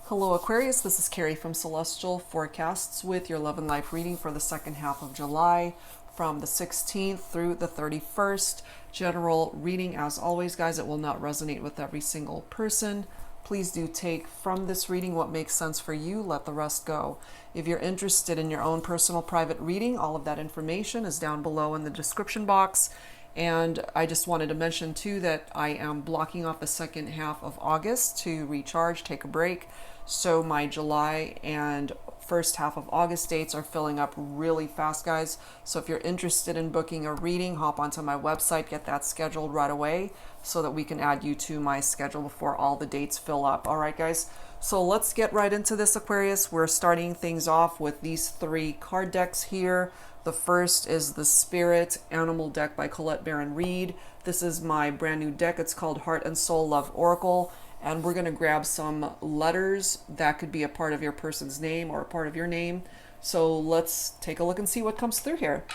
Hello Aquarius, this is Carrie from Celestial Forecasts with your love and life reading for the second half of July from the 16th through the 31st. General reading, as always guys, it will not resonate with every single person. Please do take from this reading what makes sense for you, let the rest go. If you're interested in your own personal private reading, all of that information is down below in the description box. And I just wanted to mention too that I am blocking off the second half of August to recharge, take a break. So my July and first half of August dates are filling up really fast, guys. So if you're interested in booking a reading, hop onto my website, get that scheduled right away so that we can add you to my schedule before all the dates fill up. All right, guys. So let's get right into this, Aquarius. We're starting things off with these three card decks here. The first is the Spirit Animal deck by Colette Baron Reed. This is my brand new deck. It's called Heart and Soul Love Oracle. And we're going to grab some letters that could be a part of your person's name or a part of your name. So let's take a look and see what comes through here.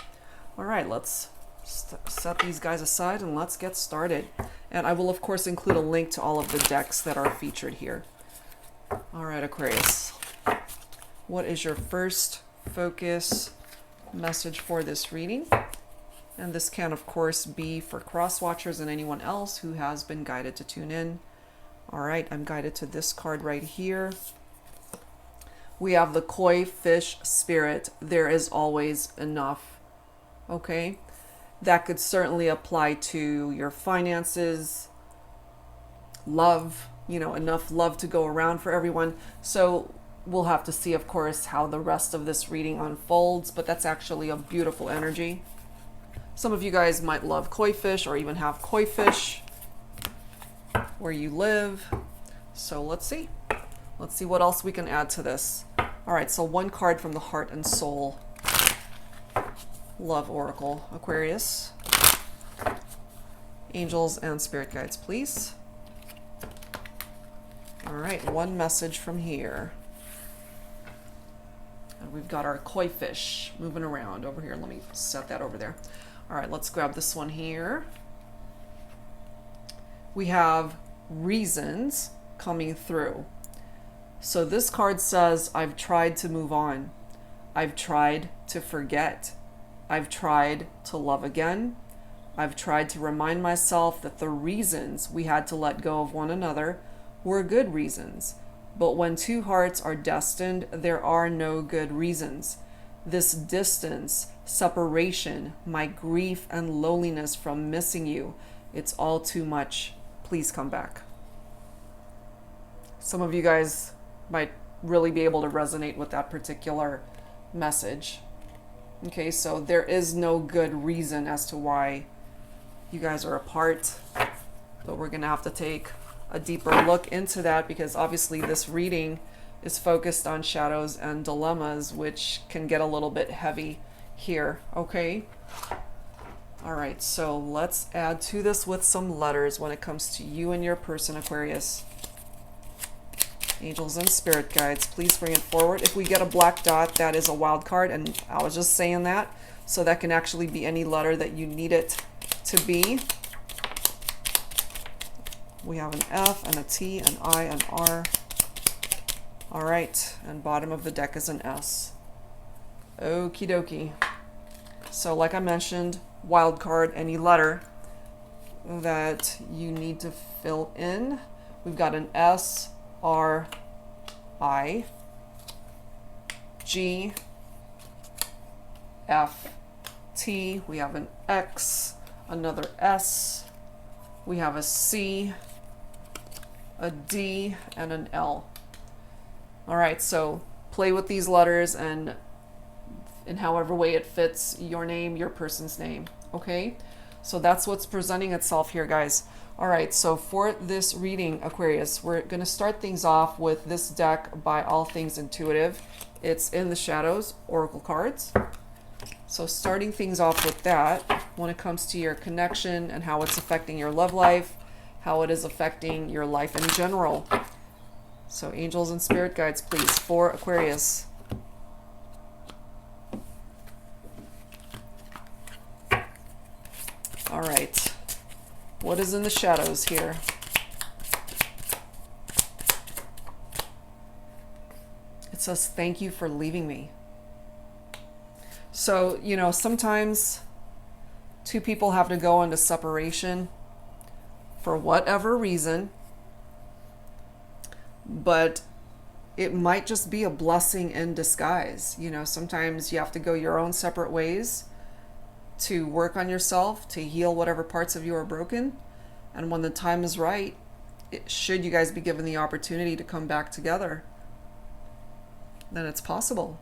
All right, let's set these guys aside and let's get started. And I will, of course, include a link to all of the decks that are featured here. All right, Aquarius. What is your first focus message for this reading? And this can, of course, be for cross watchers and anyone else who has been guided to tune in. All right, I'm guided to this card right here. We have the Koi Fish Spirit. There is always enough. Okay, that could certainly apply to your finances, love, enough love to go around for everyone. So we'll have to see, of course, how the rest of this reading unfolds, but that's actually a beautiful energy. Some of you guys might love koi fish or even have koi fish where you live. So let's see what else we can add to this. All right, so one card from the Heart and Soul Love Oracle, Aquarius. Angels and spirit guides, please. All right, one message from here. And we've got our koi fish moving around over here. Let me set that over there. All right, let's grab this one here. We have reasons coming through. So this card says, I've tried to move on. I've tried to forget. I've tried to love again. I've tried to remind myself that the reasons we had to let go of one another were good reasons. But when two hearts are destined, there are no good reasons. This distance, separation, my grief and loneliness from missing you, it's all too much. Please come back. Some of you guys might really be able to resonate with that particular message. Okay, so there is no good reason as to why you guys are apart, but we're going to have to take a deeper look into that because obviously this reading is focused on shadows and dilemmas, which can get a little bit heavy here, okay? All right, so let's add to this with some letters when it comes to you and your person, Aquarius. Angels and spirit guides, please bring it forward. If we get a black dot, that is a wild card, and I was just saying that. So that can actually be any letter that you need it to be. We have an F and a T, an I, an R. All right, and bottom of the deck is an S. Okie dokie. So like I mentioned, wild card, any letter that you need to fill in. We've got an S, R, I, G, F, T. We have an X, another S. We have a C, a D, and an L. All right, so play with these letters and in however way it fits your name, your person's name, okay? So that's what's presenting itself here, guys. All right, so for this reading, Aquarius, we're going to start things off with this deck by All Things Intuitive. It's in the Shadows Oracle cards. So starting things off with that, when it comes to your connection and how it's affecting your love life, how it is affecting your life in general. So angels and spirit guides, please, for Aquarius. All right, what is in the shadows here? It says, thank you for leaving me. So, you know, sometimes two people have to go into separation for whatever reason, but it might just be a blessing in disguise. You know, sometimes you have to go your own separate ways to work on yourself, to heal whatever parts of you are broken. And when the time is right, should you guys be given the opportunity to come back together, then it's possible.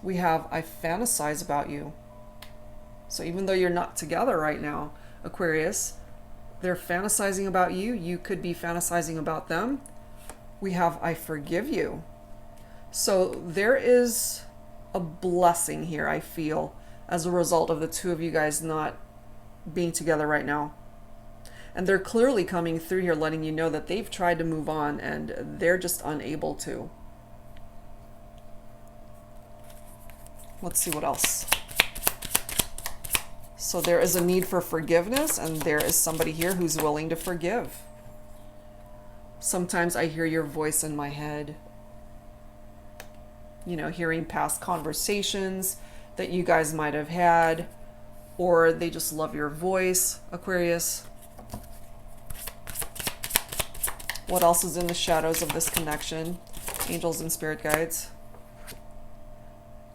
We have, I fantasize about you. So even though you're not together right now, Aquarius, they're fantasizing about you. You could be fantasizing about them. We have, I forgive you. So there is a blessing here, I feel, as a result of the two of you guys not being together right now. And they're clearly coming through here letting you know that they've tried to move on and they're just unable to. Let's see what else. So there is a need for forgiveness, and there is somebody here who's willing to forgive. Sometimes I hear your voice in my head. You know, hearing past conversations that you guys might have had, or they just love your voice, Aquarius. What else is in the shadows of this connection? Angels and spirit guides.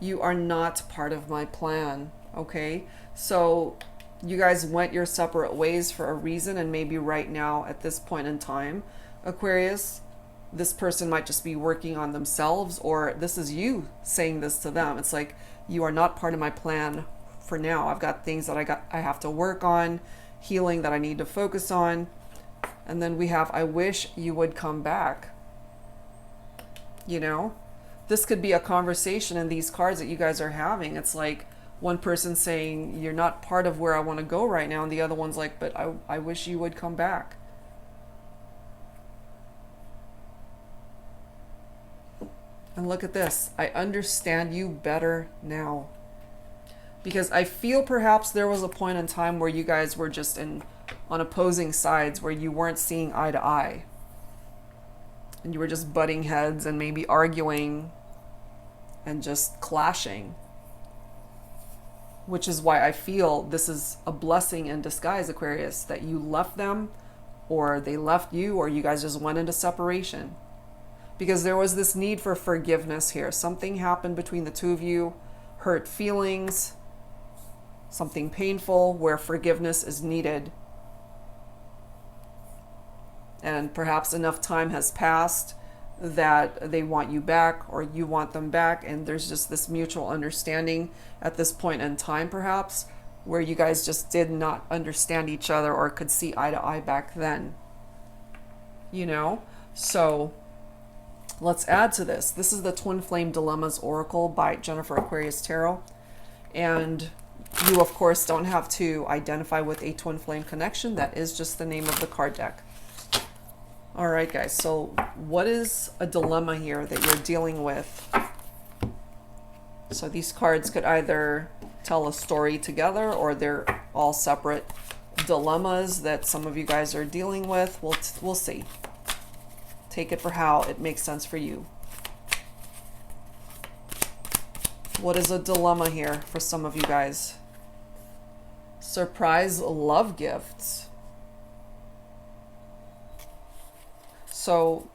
You are not part of my plan, okay? So you guys went your separate ways for a reason, and maybe right now at this point in time, Aquarius, this person might just be working on themselves, or this is you saying this to them. It's like, you are not part of my plan for now. I've got things that I have to work on, healing that I need to focus on. And then we have, I wish you would come back. You know, this could be a conversation in these cards that you guys are having. It's like one person saying, you're not part of where I want to go right now. And the other one's like, but I wish you would come back. And look at this. I understand you better now. Because I feel perhaps there was a point in time where you guys were just on opposing sides, where you weren't seeing eye to eye. And you were just butting heads and maybe arguing and just clashing. Which is why I feel this is a blessing in disguise, Aquarius, that you left them, or they left you, or you guys just went into separation. Because there was this need for forgiveness here. Something happened between the two of you, hurt feelings, something painful where forgiveness is needed. And perhaps enough time has passed that they want you back, or you want them back, and there's just this mutual understanding at this point in time, perhaps, where you guys just did not understand each other or could see eye to eye back then. You know? So let's add to this. This is the Twin Flame Dilemmas Oracle by Jennifer Aquarius Tarot. And you, of course, don't have to identify with a twin flame connection. That is just the name of the card deck. All right, guys. So what is a dilemma here that you're dealing with? So these cards could either tell a story together, or they're all separate dilemmas that some of you guys are dealing with. We'll see. Take it for how it makes sense for you. What is a dilemma here for some of you guys? Surprise love gifts. So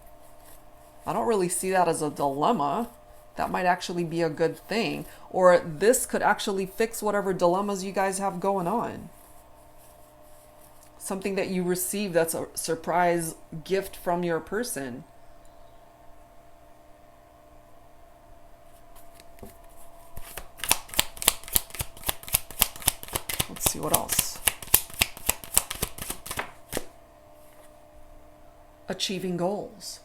I don't really see that as a dilemma. That might actually be a good thing. Or this could actually fix whatever dilemmas you guys have going on. Something that you receive that's a surprise gift from your person. Let's see what else. Achieving goals.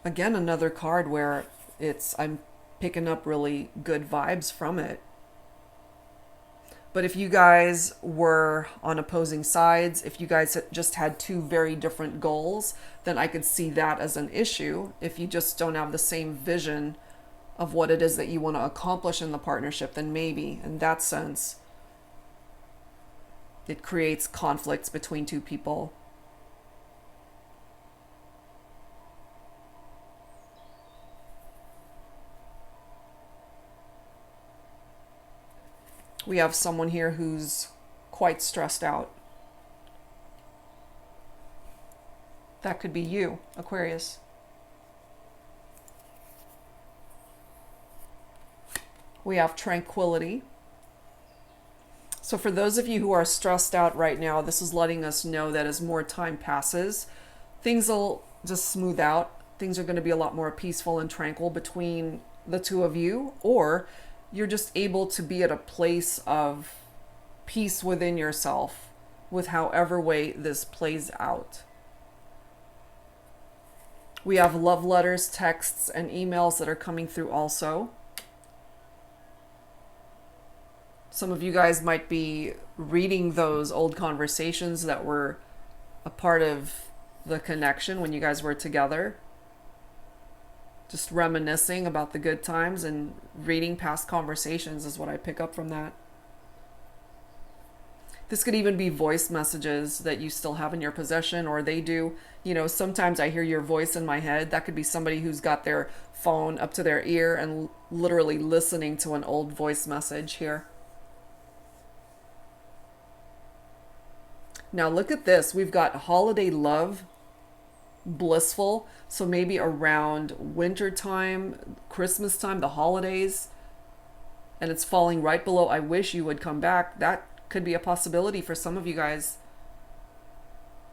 Again, another card where I'm picking up really good vibes from it. But if you guys were on opposing sides, if you guys just had two very different goals, then I could see that as an issue. If you just don't have the same vision of what it is that you want to accomplish in the partnership, then maybe in that sense, it creates conflicts between two people. We have someone here who's quite stressed out. That could be you, Aquarius. We have tranquility. So for those of you who are stressed out right now, this is letting us know that as more time passes, things will just smooth out. Things are going to be a lot more peaceful and tranquil between the two of you, or you're just able to be at a place of peace within yourself with however way this plays out. We have love letters, texts, and emails that are coming through also. Some of you guys might be reading those old conversations that were a part of the connection when you guys were together. Just reminiscing about the good times and reading past conversations is what I pick up from that. This could even be voice messages that you still have in your possession, or they do. You know, sometimes I hear your voice in my head. That could be somebody who's got their phone up to their ear and literally listening to an old voice message here. Now look at this. We've got holiday love, blissful. So maybe around winter time, Christmas time, the holidays, and it's falling right below I wish you would come back. That could be a possibility for some of you guys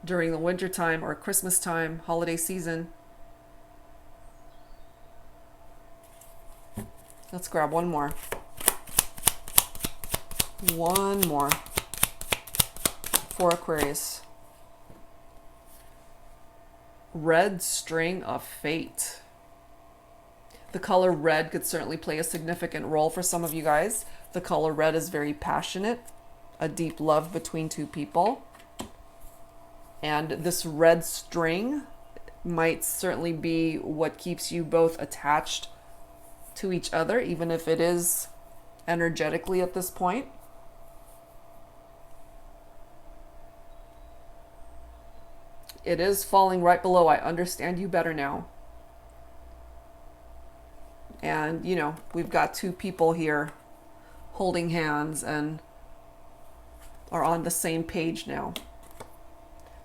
during the winter time or Christmas time, holiday season. Let's grab one more. One more for Aquarius. Red string of fate. The color red could certainly play a significant role for some of you guys. The color red is very passionate, a deep love between two people. And this red string might certainly be what keeps you both attached to each other, even if it is energetically at this point. It is falling right below I understand you better now. And, you know, we've got two people here holding hands and are on the same page now.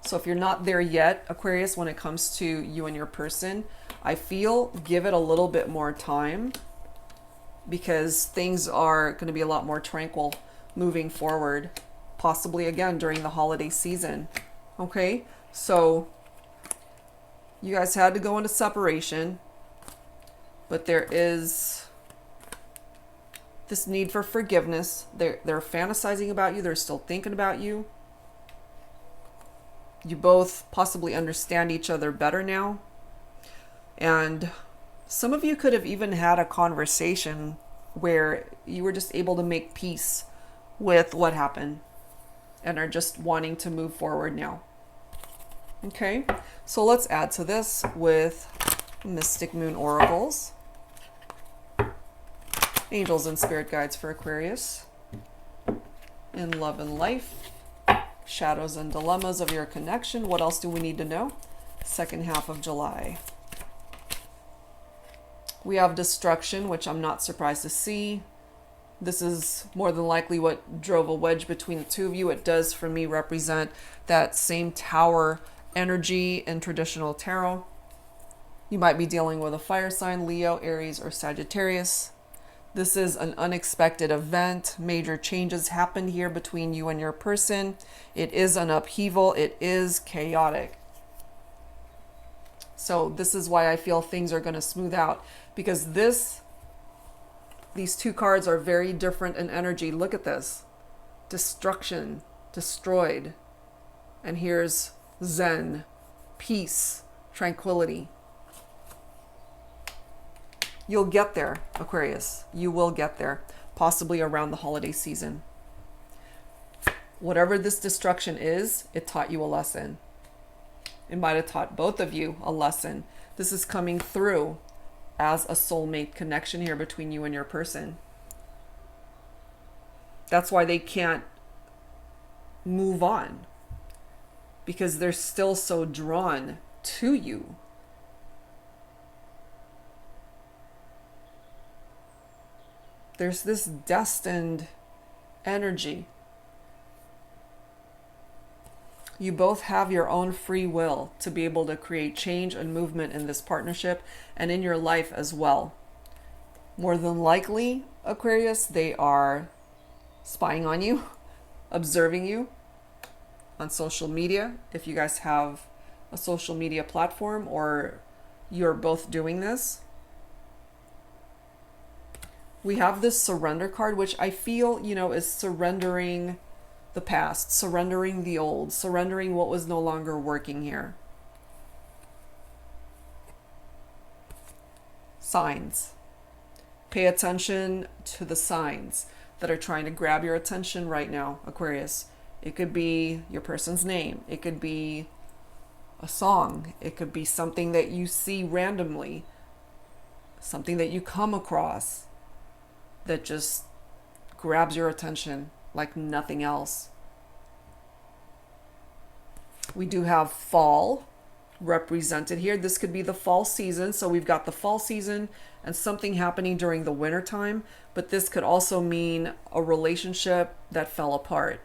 So if you're not there yet, Aquarius, when it comes to you and your person, I feel give it a little bit more time, because things are going to be a lot more tranquil moving forward, possibly again during the holiday season. Okay, so you guys had to go into separation, but there is this need for forgiveness. They're fantasizing about you. They're still thinking about you. You both possibly understand each other better now. And some of you could have even had a conversation where you were just able to make peace with what happened and are just wanting to move forward now. Okay, so let's add to this with Mystic Moon Oracles. Angels and Spirit Guides for Aquarius. In love and life. Shadows and dilemmas of your connection. What else do we need to know? Second half of July. We have destruction, which I'm not surprised to see. This is more than likely what drove a wedge between the two of you. It does, for me, represent that same tower energy in traditional tarot. You might be dealing with a fire sign, Leo, Aries, or Sagittarius. This is an unexpected event. Major changes happened here between you and your person. It is an upheaval. It is chaotic. So this is why I feel things are going to smooth out, because these two cards are very different in energy. Look at this. Destruction, destroyed. And here's Zen, peace, tranquility. You'll get there, Aquarius. You will get there, possibly around the holiday season. Whatever this destruction is, it taught you a lesson. It might have taught both of you a lesson. This is coming through as a soulmate connection here between you and your person. That's why they can't move on, because they're still so drawn to you. There's this destined energy. You both have your own free will to be able to create change and movement in this partnership and in your life as well. More than likely, Aquarius, they are spying on you, observing you on social media. If you guys have a social media platform or you're both doing this. We have this surrender card, which I feel, is surrendering the past, surrendering the old, surrendering what was no longer working here. Signs. Pay attention to the signs that are trying to grab your attention right now, Aquarius. It could be your person's name. It could be a song. It could be something that you see randomly, something that you come across that just grabs your attention like nothing else. We do have fall represented here. This could be the fall season. So we've got the fall season and something happening during the winter time, but this could also mean a relationship that fell apart.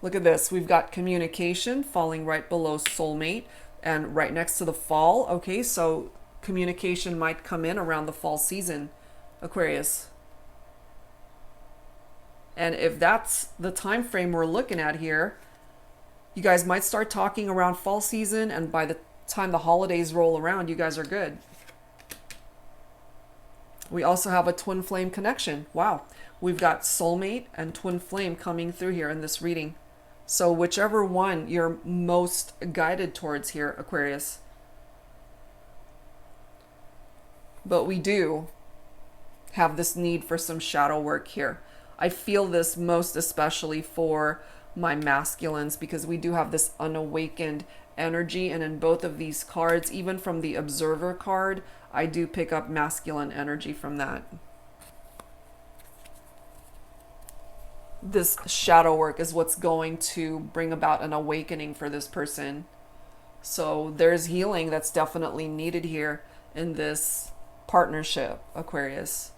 Look at this. We've got communication falling right below soulmate and right next to the fall. Okay, so communication might come in around the fall season, Aquarius. And if that's the time frame we're looking at here, you guys might start talking around fall season, and by the time the holidays roll around, you guys are good. We also have a twin flame connection. Wow. We've got soulmate and twin flame coming through here in this reading. So whichever one you're most guided towards here, Aquarius. But we do have this need for some shadow work here. I feel this most especially for my masculines, because we do have this unawakened energy, and in both of these cards, even from the observer card, I do pick up masculine energy from that. This shadow work is what's going to bring about an awakening for this person. So there's healing that's definitely needed here in this partnership, Aquarius.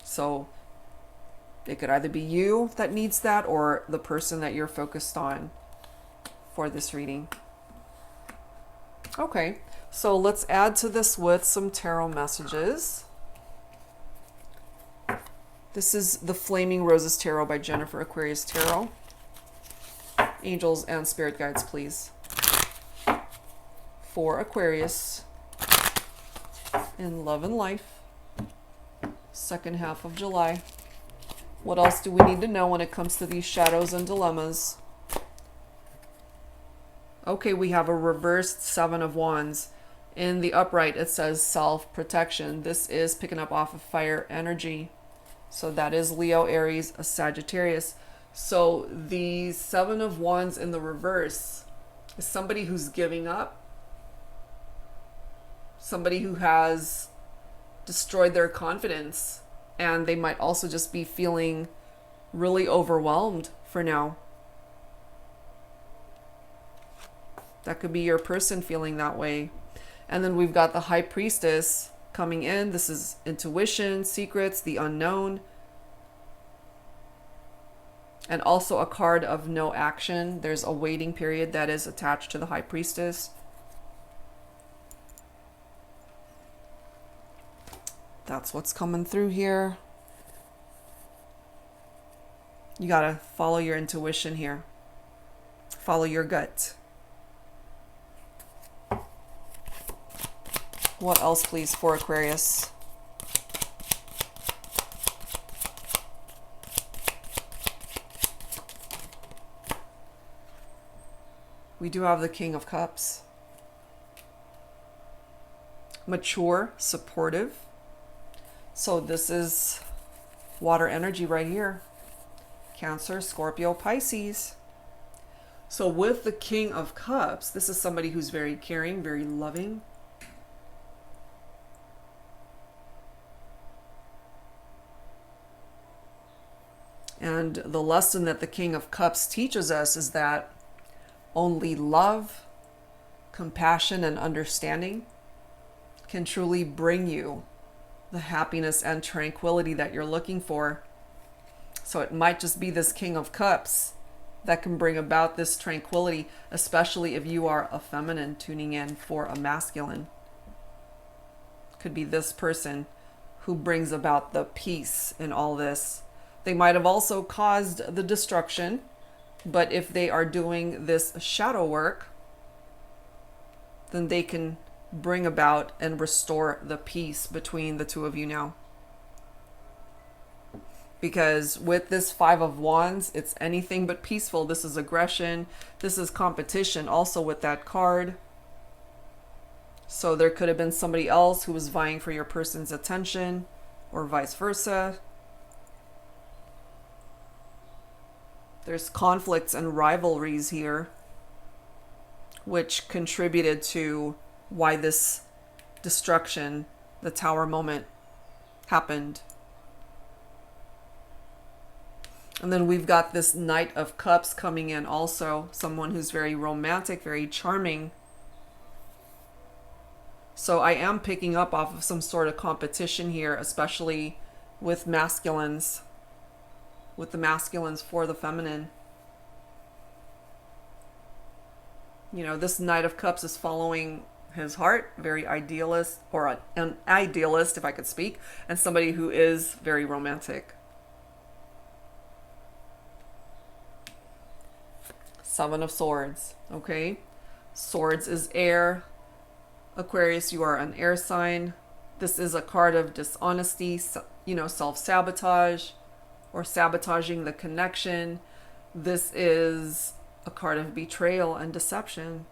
So it could either be you that needs that or the person that you're focused on for this reading. Okay, so let's add to this with some tarot messages. This is the Flaming Roses Tarot by Jennifer Aquarius Tarot. Angels and spirit guides, please. For Aquarius in love and life, second half of July. What else do we need to know when it comes to these shadows and dilemmas? Okay, we have a reversed Seven of Wands. In the upright, it says self-protection. This is picking up off of fire energy. So that is Leo, Aries, a Sagittarius. So the Seven of Wands in the reverse is somebody who's giving up. Somebody who has destroyed their confidence. And they might also just be feeling really overwhelmed for now. That could be your person feeling that way. And then we've got the High Priestess coming in. This is intuition, secrets, the unknown. And also a card of no action. There's a waiting period that is attached to the High Priestess. That's what's coming through here. You gotta follow your intuition here. Follow your gut. What else, please, for Aquarius? We do have the King of Cups. Mature, supportive. So this is water energy right here. Cancer, Scorpio, Pisces. So with the King of Cups, this is somebody who's very caring, very loving. And the lesson that the King of Cups teaches us is that only love, compassion, and understanding can truly bring you the happiness and tranquility that you're looking for. So it might just be this King of Cups that can bring about this tranquility, especially if you are a feminine tuning in for a masculine. Could be this person who brings about the peace in all this. They might have also caused the destruction, but if they are doing this shadow work, then they can bring about and restore the peace between the two of you now. Because with this Five of Wands, it's anything but peaceful. This is aggression. This is competition also with that card. So there could have been somebody else who was vying for your person's attention, or vice versa. There's conflicts and rivalries here, which contributed to why this destruction, the Tower moment, happened. And then we've got this Knight of Cups coming in also. Someone who's very romantic, very charming. So I am picking up off of some sort of competition here, especially with masculines. With the masculines for the feminine. You know, this Knight of Cups is following his heart. Very idealist, or an idealist, if I could speak. And somebody who is very romantic. Seven of Swords, okay? Swords is air. Aquarius, you are an air sign. This is a card of dishonesty, you know, self-sabotage or sabotaging the connection. This is a card of betrayal and deception.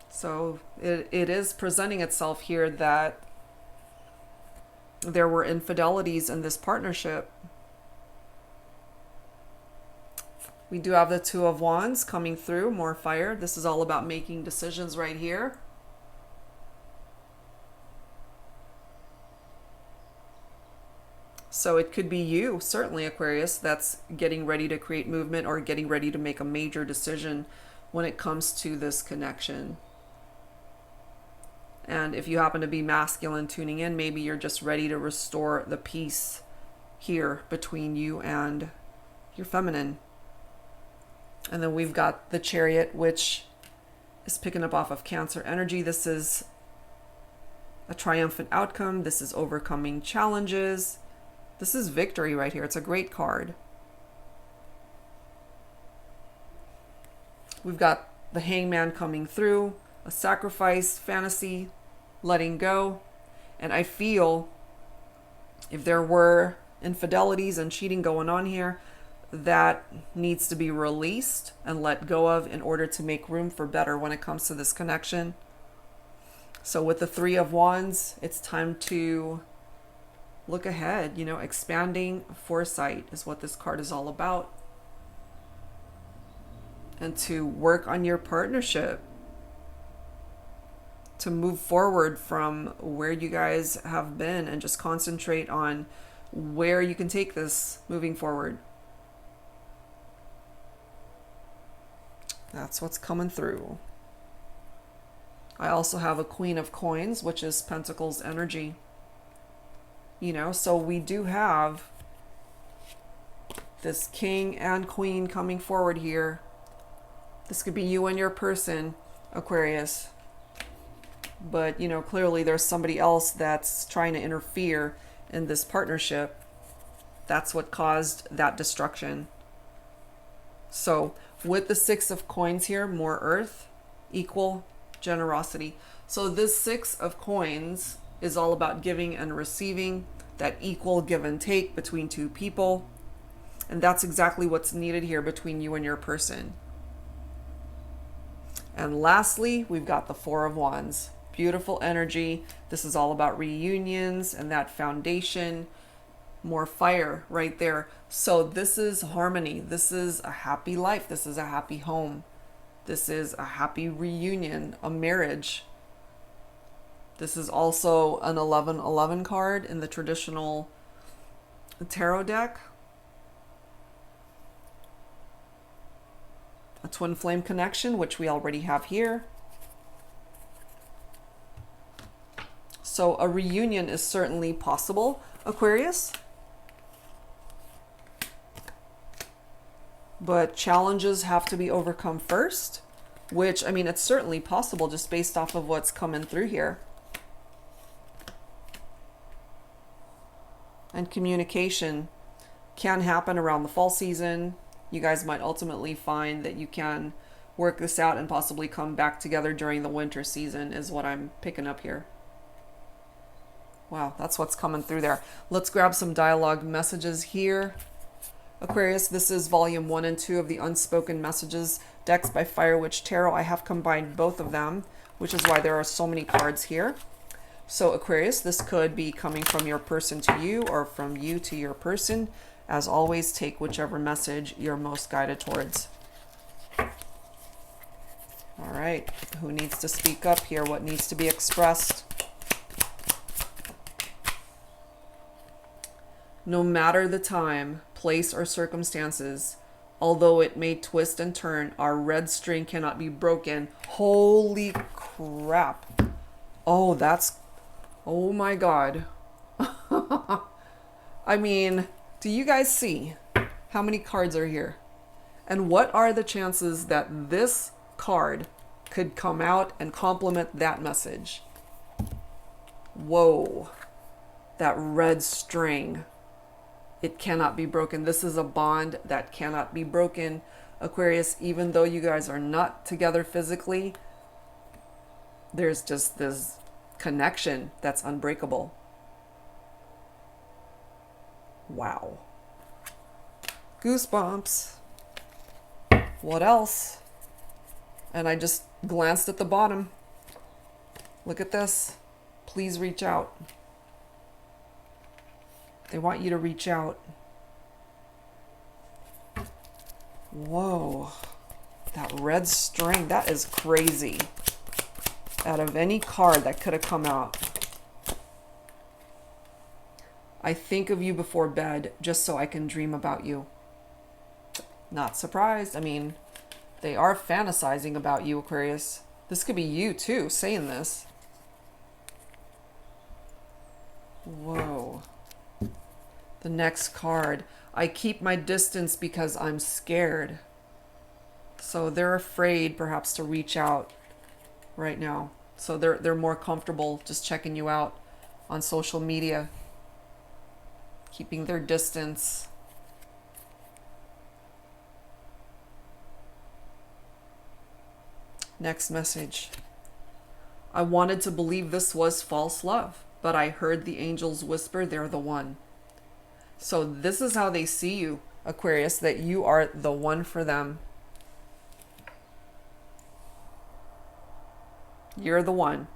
So it is presenting itself here that there were infidelities in this partnership. We do have the Two of Wands coming through, more fire. This is all about making decisions right here. So it could be you, certainly Aquarius, that's getting ready to create movement or getting ready to make a major decision when it comes to this connection. And if you happen to be masculine tuning in, maybe you're just ready to restore the peace here between you and your feminine. And then we've got the Chariot, which is picking up off of Cancer energy. This is a triumphant outcome. This is overcoming challenges. This is victory right here. It's a great card. We've got the Hangman coming through, a sacrifice, fantasy, letting go. And I feel if there were infidelities and cheating going on here, that needs to be released and let go of in order to make room for better when it comes to this connection. So with the Three of Wands, it's time to look ahead. You know, expanding foresight is what this card is all about. And to work on your partnership. To move forward from where you guys have been and just concentrate on where you can take this moving forward. That's what's coming through. I also have a Queen of Coins, which is Pentacles energy. You know, so we do have this King and Queen coming forward here. This could be you and your person, Aquarius. But, you know, clearly there's somebody else that's trying to interfere in this partnership. That's what caused that destruction. So with the Six of Coins here, more earth, equal generosity. So this Six of Coins is all about giving and receiving, that equal give and take between two people. And that's exactly what's needed here between you and your person. And lastly, we've got the Four of Wands. Beautiful energy. This is all about reunions and that foundation. More fire right there. So this is harmony. This is a happy life. This is a happy home. This is a happy reunion, a marriage. This is also an 1111 card in the traditional tarot deck. A twin flame connection, which we already have here. So a reunion is certainly possible, Aquarius. but challenges have to be overcome first, which, I mean, it's certainly possible just based off of what's coming through here. And communication can happen around the fall season. You guys might ultimately find that you can work this out and possibly come back together during the winter season is what I'm picking up here. Wow, that's what's coming through there. Let's grab some dialogue messages here. Aquarius, this is volume 1 and 2 of the Unspoken Messages decks by Fire Witch Tarot. I have combined both of them, which is why there are so many cards here. So Aquarius, this could be coming from your person to you or from you to your person. As always, take whichever message you're most guided towards. All right, who needs to speak up here? What needs to be expressed? No matter the time, place, or circumstances, although it may twist and turn, our red string cannot be broken. Holy crap. Oh, oh my God. I mean, do you guys see how many cards are here? And what are the chances that this card could come out and complement that message? Whoa. That red string. It cannot be broken. This is a bond that cannot be broken. Aquarius, even though you guys are not together physically, there's just this connection that's unbreakable. Wow. Goosebumps. What else? And I just glanced at the bottom. Look at this. Please reach out. They want you to reach out. Whoa. That red string, that is crazy. Out of any card that could have come out. I think of you before bed just so I can dream about you. Not surprised. I mean, they are fantasizing about you, Aquarius. This could be you too saying this. Whoa. The next card. I keep my distance because I'm scared. So they're afraid perhaps to reach out right now. So they're more comfortable just checking you out on social media. Keeping their distance. Next message. I wanted to believe this was false love, but I heard the angels whisper they're the one. So this is how they see you, Aquarius, that you are the one for them. You're the one.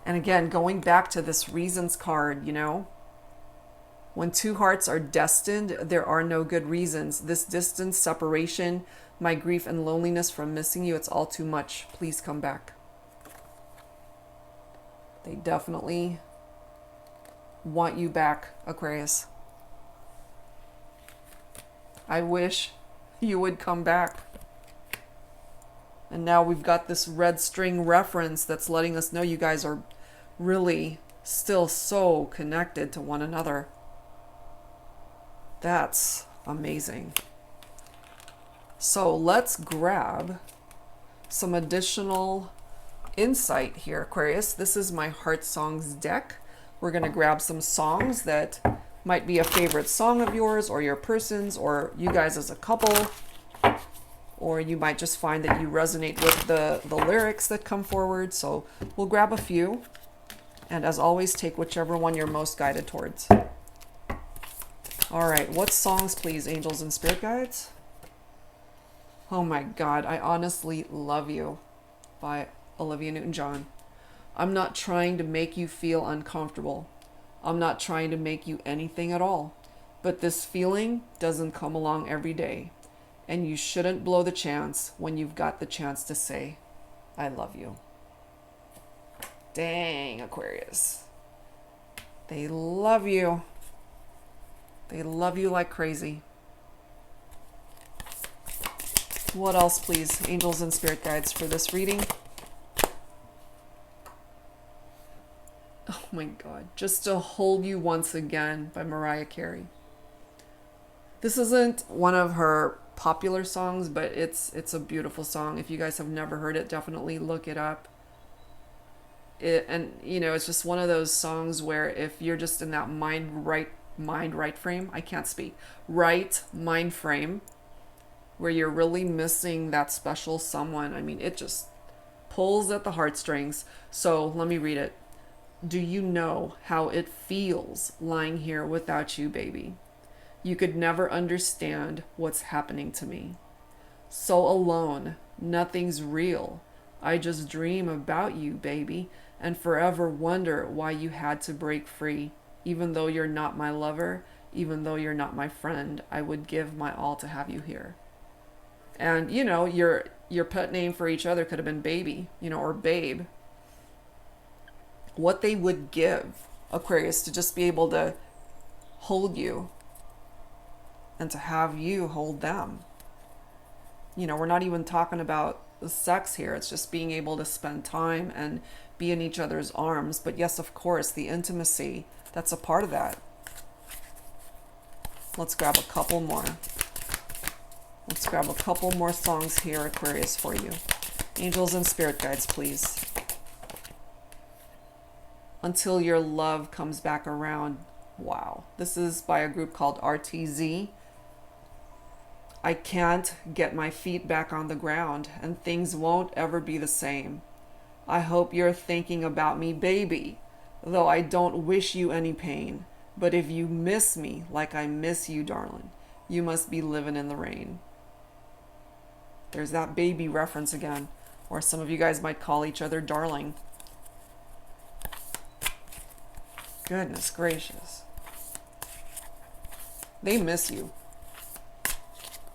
And again, going back to this reasons card, you know, when two hearts are destined, there are no good reasons. This distance, separation, my grief and loneliness from missing you, it's all too much. Please come back. They definitely want you back, Aquarius. I wish you would come back. And now we've got this red string reference that's letting us know you guys are really still so connected to one another. That's amazing. So let's grab some additional insight here, Aquarius. This is my Heart Songs deck. We're going to grab some songs that might be a favorite song of yours or your person's or you guys as a couple, or you might just find that you resonate with the lyrics that come forward. So we'll grab a few, and as always, take whichever one you're most guided towards. All right, what songs, please, angels and spirit guides? Oh my God, I honestly love you by Olivia Newton-John. I'm not trying to make you feel uncomfortable. I'm not trying to make you anything at all. But this feeling doesn't come along every day. And you shouldn't blow the chance when you've got the chance to say, I love you. Dang, Aquarius. They love you. They love you like crazy. What else, please, angels and spirit guides, for this reading? Oh my God. Just to Hold You Once Again by Mariah Carey. This isn't one of her popular songs, but it's a beautiful song. If you guys have never heard it, definitely look it up. And you know, it's just one of those songs where if you're just in that mind right frame, I can't speak, right mind frame, where you're really missing that special someone, I mean, it just pulls at the heartstrings. So let me read it. Do you know how it feels lying here without you, baby? You could never understand what's happening to me. So alone, nothing's real. I just dream about you, baby, and forever wonder why you had to break free. Even though you're not my lover, even though you're not my friend, I would give my all to have you here. And you know, your pet name for each other could have been baby, you know, or babe. What they would give, Aquarius, to just be able to hold you and to have you hold them. You know, we're not even talking about the sex here. It's just being able to spend time and be in each other's arms. But yes, of course, the intimacy, that's a part of that. Let's grab a couple more. Let's grab a couple more songs here, Aquarius, for you. Angels and spirit guides, please. Until Your Love Comes Back Around. Wow. This is by a group called RTZ. I can't get my feet back on the ground, and things won't ever be the same. I hope you're thinking about me, baby, though I don't wish you any pain. But if you miss me like I miss you, darling, you must be living in the rain. There's that baby reference again, or some of you guys might call each other darling. Goodness gracious. They miss you.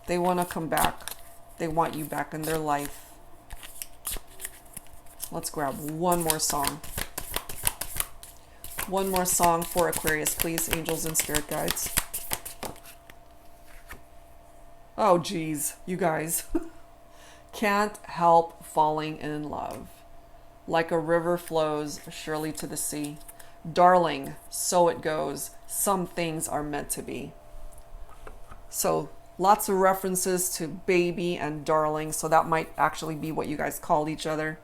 They want to come back. They want you back in their life. Let's grab one more song. One more song for Aquarius, please, angels and spirit guides. Oh, geez, you guys. Can't help falling in love. Like a river flows surely to the sea. Darling, so it goes. Some things are meant to be. So lots of references to baby and darling. So that might actually be what you guys called each other.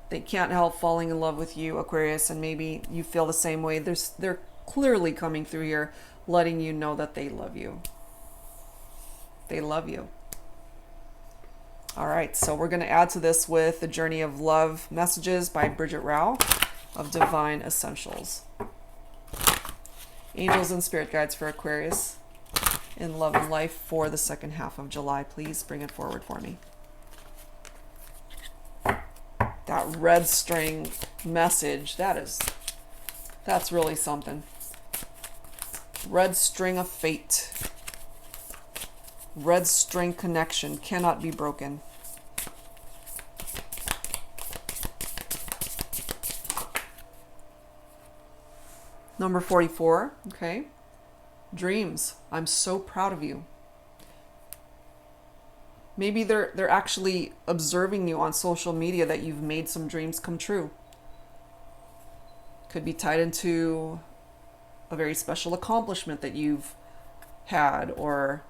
They can't help falling in love with you, Aquarius, and maybe you feel the same way. They're clearly coming through here, letting you know that they love you. They love you. All right, so we're going to add to this with The Journey of Love Messages by Bridget Rao of Divine Essentials. Angels and spirit guides for Aquarius in love and life for the second half of July. Please bring it forward for me. That red string message, that's really something. Red string of fate. Red string connection cannot be broken. Number 44, okay. Dreams. I'm so proud of you. Maybe they're actually observing you on social media that you've made some dreams come true. Could be tied into a very special accomplishment that you've had, or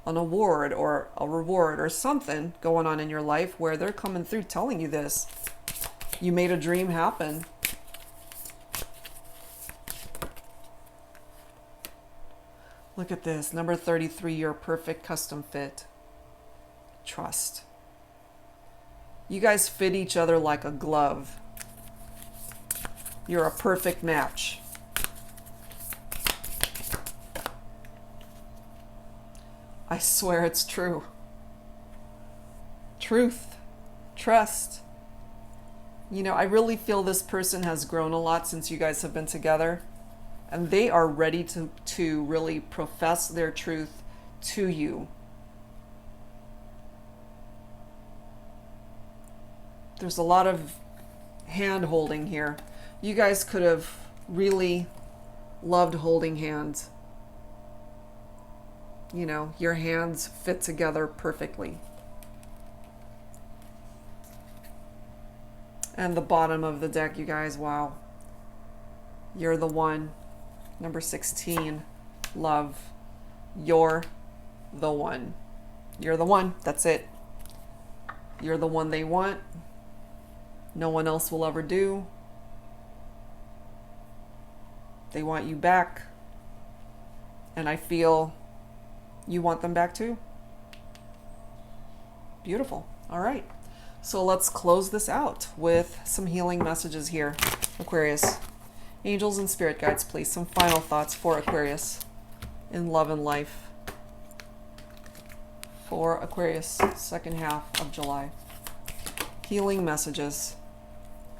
an award or a reward or something going on in your life where they're coming through telling you this. You made a dream happen. Look at this. Number 33, you're a perfect custom fit. Trust. You guys fit each other like a glove. You're a perfect match. I swear it's true. Truth. Trust. You know, I really feel this person has grown a lot since you guys have been together. And they are ready to really profess their truth to you. There's a lot of hand holding here. You guys could have really loved holding hands. You know, your hands fit together perfectly. And the bottom of the deck, you guys, wow. You're the one. Number 16, love. You're the one. You're the one. That's it. You're the one they want. No one else will ever do. They want you back. And I feel you want them back too. Beautiful. All right. So let's close this out with some healing messages here, Aquarius. Angels and spirit guides, please. Some final thoughts for Aquarius in love and life. For Aquarius, second half of July. Healing messages.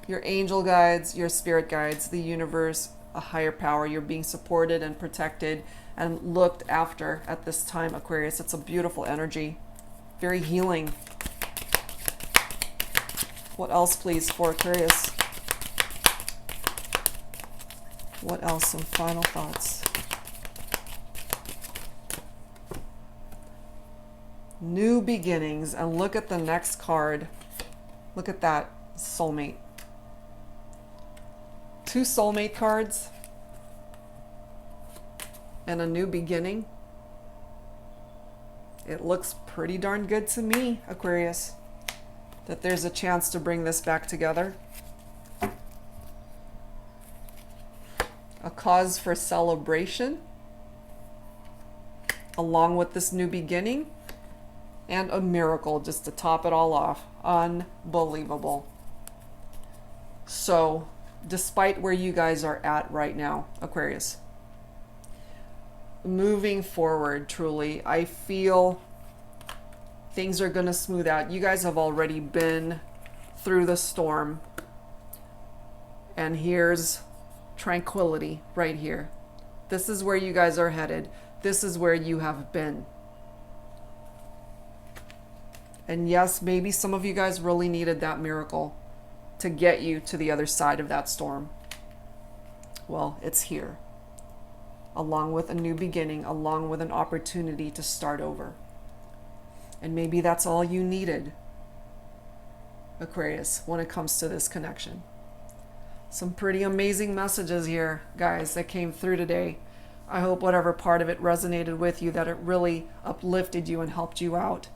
Your angel guides, your spirit guides, the universe, a higher power. You're being supported and protected and looked after at this time, Aquarius. It's a beautiful energy. Very healing. What else, please, for Aquarius? What else? Some final thoughts. New beginnings. And look at the next card. Look at that. Soulmate. 2 soulmate cards. And a new beginning. It looks pretty darn good to me, Aquarius, that there's a chance to bring this back together. A cause for celebration along with this new beginning, and a miracle just to top it all off. Unbelievable. So despite where you guys are at right now, Aquarius, moving forward, truly, I feel things are going to smooth out. You guys have already been through the storm, and here's tranquility right here. This is where you guys are headed. This is where you have been. And yes, maybe some of you guys really needed that miracle to get you to the other side of that storm. Well, it's here, along with a new beginning, along with an opportunity to start over. And maybe that's all you needed, Aquarius, when it comes to this connection. Some pretty amazing messages here, guys, that came through today. I hope whatever part of it resonated with you, that it really uplifted you and helped you out.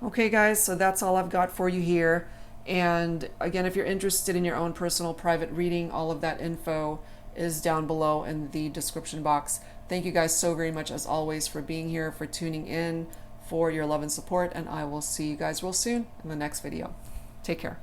Okay, guys, so that's all I've got for you here. And again, if you're interested in your own personal private reading, all of that info is down below in the description box. Thank you guys so very much, as always, for being here, for tuning in, for your love and support, and I will see you guys real soon in the next video. Take care.